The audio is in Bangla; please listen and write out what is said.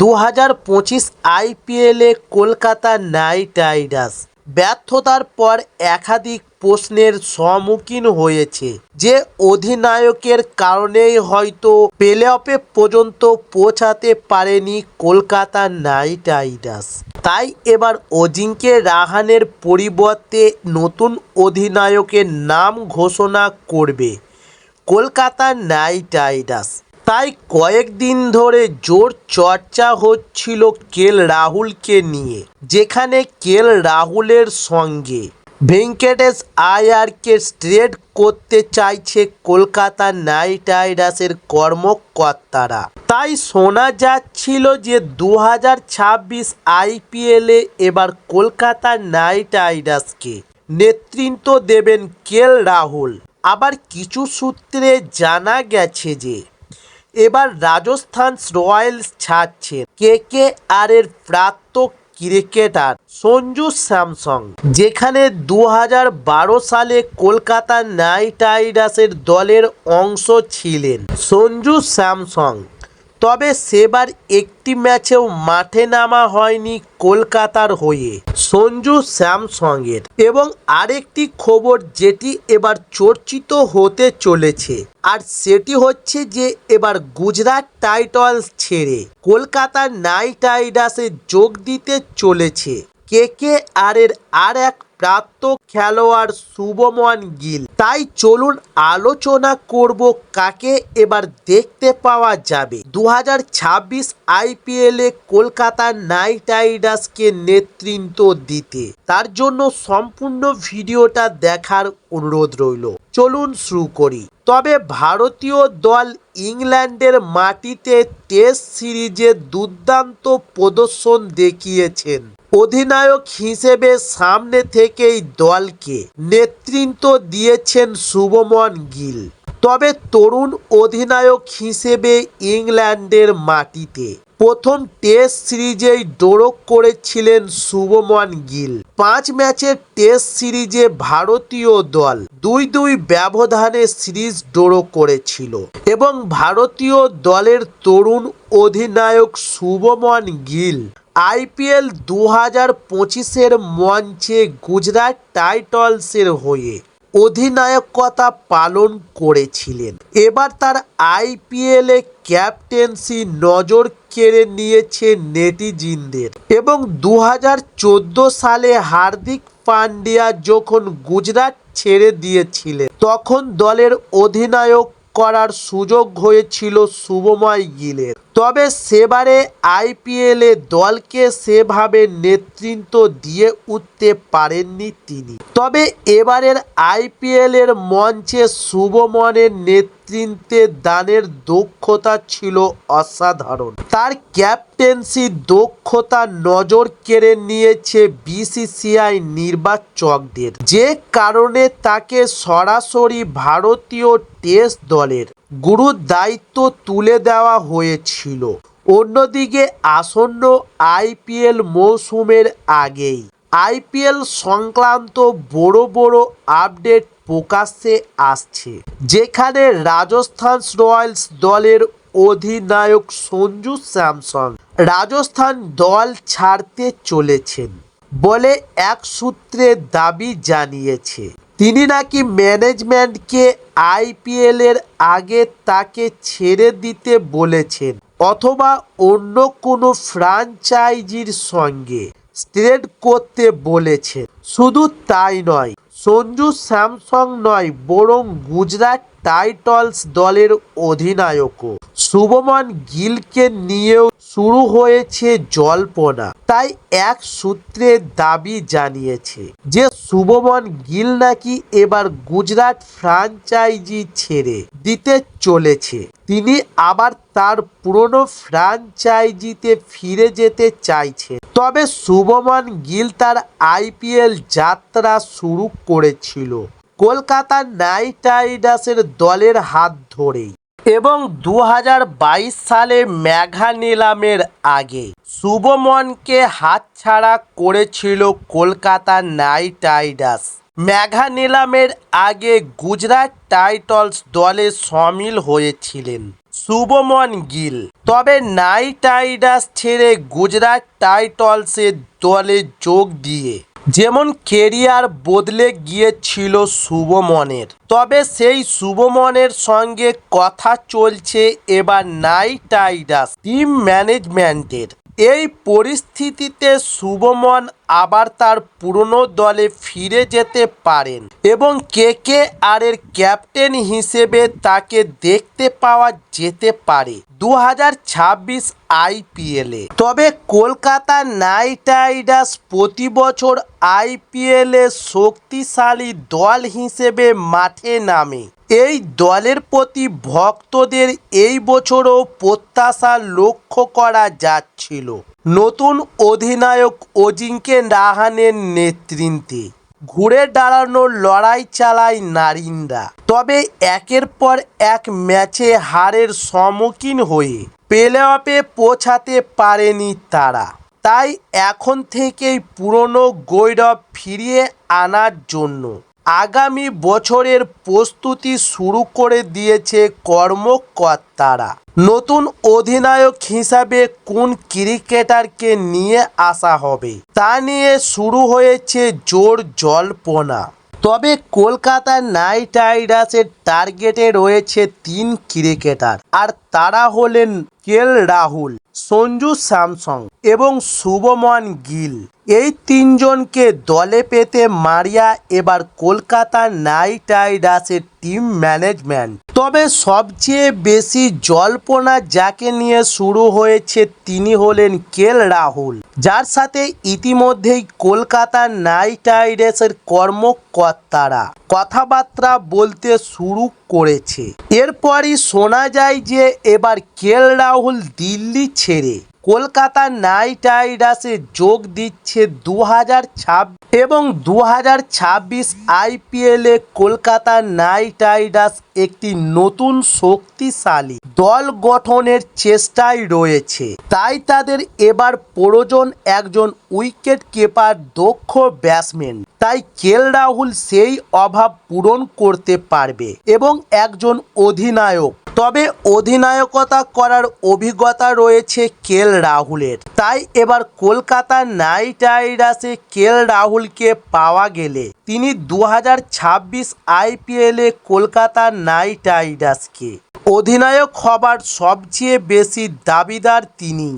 2025 আইপিএলে কলকাতা নাইট রাইডার্স ব্যর্থতার পর একাধিক প্রশ্নের সম্মুখীন হয়েছে যে অধিনায়কের কারণেই হয়তো প্লে অফে পর্যন্ত পৌঁছাতে পারেনি কলকাতা নাইট রাইডার্স। তাই এবার অজিঙ্ক্য রাহানের পরিবর্তে নতুন অধিনায়কের নাম ঘোষণা করবে কলকাতা নাইট রাইডার্স। তাই কয়েকদিন ধরে জোর চর্চা হচ্ছিল কেএল রাহুলকে নিয়ে, যেখানে কেএল রাহুলের সঙ্গে ভেঙ্কটেশ আয়ারকে ট্রেড করতে চাইছে কলকাতা নাইট রাইডার্সের কর্মকর্তারা। তাই শোনা যাচ্ছিল যে 2026 আইপিএলে এবার কলকাতা নাইট রাইডার্সকে নেতৃত্ব দেবেন কেএল রাহুল। আবার কিছু সূত্রে জানা গেছে যে এবার রাজস্থান রয়্যালস ছাড়ছেন কেকেআর এর প্রাক্তন ক্রিকেটার সঞ্জু স্যামসন, যেখানে 2012 সালে কলকাতা নাইট রাইডার্সের দলের অংশ ছিলেন সঞ্জু স্যামসন। তবে সেবার একটি ম্যাচেও মাঠে নামা হয়নি কলকাতার হয়ে সঞ্জু স্যামসনের। এবং আরেকটি খবর যেটি এবার চর্চিত হতে চলেছে, আর সেটি হচ্ছে যে এবার গুজরাট টাইটান্স ছেড়ে কলকাতা নাইট রাইডার্সে যোগ দিতে চলেছে কেকেআর এর আর এক প্রাক্তন খেলোয়াড় শুভমন গিল। তাই চলুন আলোচনা করব কাকে এবার দেখতে পাওয়া যাবে 2026 আইপিএলে কলকাতা নাইট রাইডার্সকে নেতৃত্ব দিতে। তার জন্য সম্পূর্ণ ভিডিওটা দেখার অনুরোধ রইল। চলুন শুরু করি। তবে ভারতীয় দল ইংল্যান্ডের মাটিতে টেস্ট সিরিজে দুর্দান্ত প্রদর্শন দেখিয়েছেন। অধিনায়ক হিসেবে সামনে থেকেই দলকে নেতৃত্ব দিয়েছেন শুভমন গিল। তবে তরুণ অধিনায়ক হিসেবে ইংল্যান্ডের মাটিতে প্রথম টেস্ট সিরিজেই ড্র করেছিলেন শুভমন গিল। 5 ম্যাচের টেস্ট সিরিজে ভারতীয় দল 2-2 ব্যবধানে সিরিজ ড্র করেছিল এবং ভারতীয় দলের তরুণ অধিনায়ক শুভমন গিল আইপিএল 2025-এর মঞ্চে গুজরাট টাইটান্সের হয়ে অধিনায়কতা পালন করেছিলেন। এবার তার আইপিএলে ক্যাপ্টেন্সি নজর কেড়ে নিয়েছে নেটিজেনদের। এবং 2014 সালে হার্দিক পান্ডিয়া যখন গুজরাট ছেড়ে দিয়েছিলেন, তখন দলের অধিনায়ক করার সুযোগ হয়েছিল শুভমন গিলের। তবে সেবারে আইপিএলে দলকে সেভাবে নেতৃত্ব দিয়ে উঠতে পারেননি তিনি। তবে এবারের আইপিএলের মঞ্চে শুভমনের নেতৃত্বে দানের দক্ষতা ছিল অসাধারণ। তার ক্যাপ্টেন্সি দক্ষতা নজর কেড়ে নিয়েছে বিসিসিআই নির্বাচকদের, যে কারণে তাকে সরাসরি ভারতীয় টেস্ট দলের গুরু দায়িত্ব তুলে দেওয়া হয়েছিল। অন্যদিকে আসন্ন আইপিএল মৌসুমের আগেই আইপিএল সংক্রান্ত বড় বড় আপডেট প্রকাশ্যে আসছে, যেখানে রাজস্থান রয়্যালস দলের অধিনায়ক সঞ্জু স্যামসন রাজস্থান দল ছাড়তে চলেছেন বলে এক সূত্রে দাবি জানিয়েছে। তিনি নাকি ম্যানেজমেন্টকে আইপিএলের আগে তাকে ছেড়ে দিতে বলেছেন অথবা অন্য কোনো ফ্র্যাঞ্চাইজির সঙ্গে ট্রেড করতে বলেছেন। শুধু তাই নয়, সঞ্জু স্যামসন নয় বরং গুজরাট টাইটান্স দলের অধিনায়কও শুভমন গিলকে নিয়েও শুরু হয়েছে জল্পনা। তাই এক সূত্রে দাবি জানিয়েছে যে শুভমন গিল নাকি এবার গুজরাট ফ্র্যাঞ্চাইজি ছেড়ে দিতে চলেছে। তিনি আবার তার পুরনো ফ্র্যাঞ্চাইজিতে ফিরে যেতে চাইছেন। তবে শুভমন গিল তার আইপিএল যাত্রা শুরু করেছিল কলকাতা নাইট রাইডার্সের দলের হাত ধরেই এবং 2022 সালে মেগা নিলামের আগে শুভমনকে হাতছাড়া করেছিল কলকাতা নাইট রাইডার্স। মেঘা নিলামের আগে গুজরাট টাইটান্স দলে সামিল হয়েছিলেন শুভমন গিল, তবে নাইট রাইডার্স ছেড়ে গুজরাট টাইটান্সের দলে যোগ দিয়ে যেমন কেরিয়ার বদলে গিয়েছিল শুভমনের, তবে সেই শুভমনের সঙ্গে কথা চলছে এবার নাইট রাইডার্স টিম ম্যানেজমেন্টের। এই পরিস্থিতিতে শুভমন আবার তার পুরনো দলে ফিরে যেতে পারেন এবং কেকেআরের ক্যাপ্টেন হিসেবে তাকে দেখতে পাওয়া যেতে পারে 2026 আইপিএলে। তবে কলকাতা নাইট রাইডার্স প্রতি বছর আইপিএলে শক্তিশালী দল হিসেবে মাঠে নামে। এই দলের প্রতি ভক্তদের এই বছরও প্রত্যাশা লক্ষ্য করা যাচ্ছিল নতুন অধিনায়ক অজিঙ্কে রাহানের নেতৃত্বে। ঘুরে দাঁড়ানোর লড়াই চালায় নারিন্দা, তবে একের পর এক ম্যাচে হারের সম্মুখীন হয়ে প্লে অফে পৌঁছাতে পারেনি তারা। তাই এখন থেকেই পুরনো গৌরব ফিরিয়ে আনার জন্য আগামী বছরের প্রস্তুতি শুরু করে দিয়েছে কর্মকর্তারা। নতুন অধিনায়ক হিসাবে কোন ক্রিকেটারকে নিয়ে আসা হবে তা নিয়ে শুরু হয়েছে জোর জল্পনা। তবে কলকাতা নাইট রাইডার্সের টার্গেটে রয়েছে 3 ক্রিকেটার, আর তারা হলেন কেএল রাহুল, সঞ্জু স্যামসন এবং শুভমন গিল। এই তিনজনকে দলে পেতে মারিয়া এবার কলকাতা নাইট রাইডার্সের টিম ম্যানেজমেন্ট। তবে সবচেয়ে বেশি জল্পনা যাকে নিয়ে শুরু হয়েছে তিনি হলেন কেএল রাহুল, যার সাথে ইতিমধ্যেই কলকাতা নাইট রাইডার্সের কর্মকর্তারা কথাবার্তা বলতে শুরু করেছে। এরপরই শোনা যায় যে এবার কেএল রাহুল দিল্লি ছেড়ে কলকাতা নাইট রাইডার্সে যোগ দিচ্ছে 2026 এবং 2026 আইপিএলে কলকাতা নাইট রাইডার্স একটি নতুন শক্তিশালী দল গঠনের চেষ্টায় রয়েছে। তাই তাদের এবার প্রয়োজন একজন উইকেট কিপার, দক্ষ ব্যাটসম্যান। তাই কেএল রাহুল সেই অভাব পূরণ করতে পারবে এবং একজন অধিনায়ক, তবে অধিনায়কতা করার অভিজ্ঞতা রয়েছে কেএল রাহুলের। তাই এবার কলকাতা নাইট রাইডার্সে কেএল রাহুলকে পাওয়া গেলে তিনি 2026 আইপিএলে কলকাতা নাইট রাইডার্সকে অধিনায়ক হবার সবচেয়ে বেশি দাবিদার তিনি।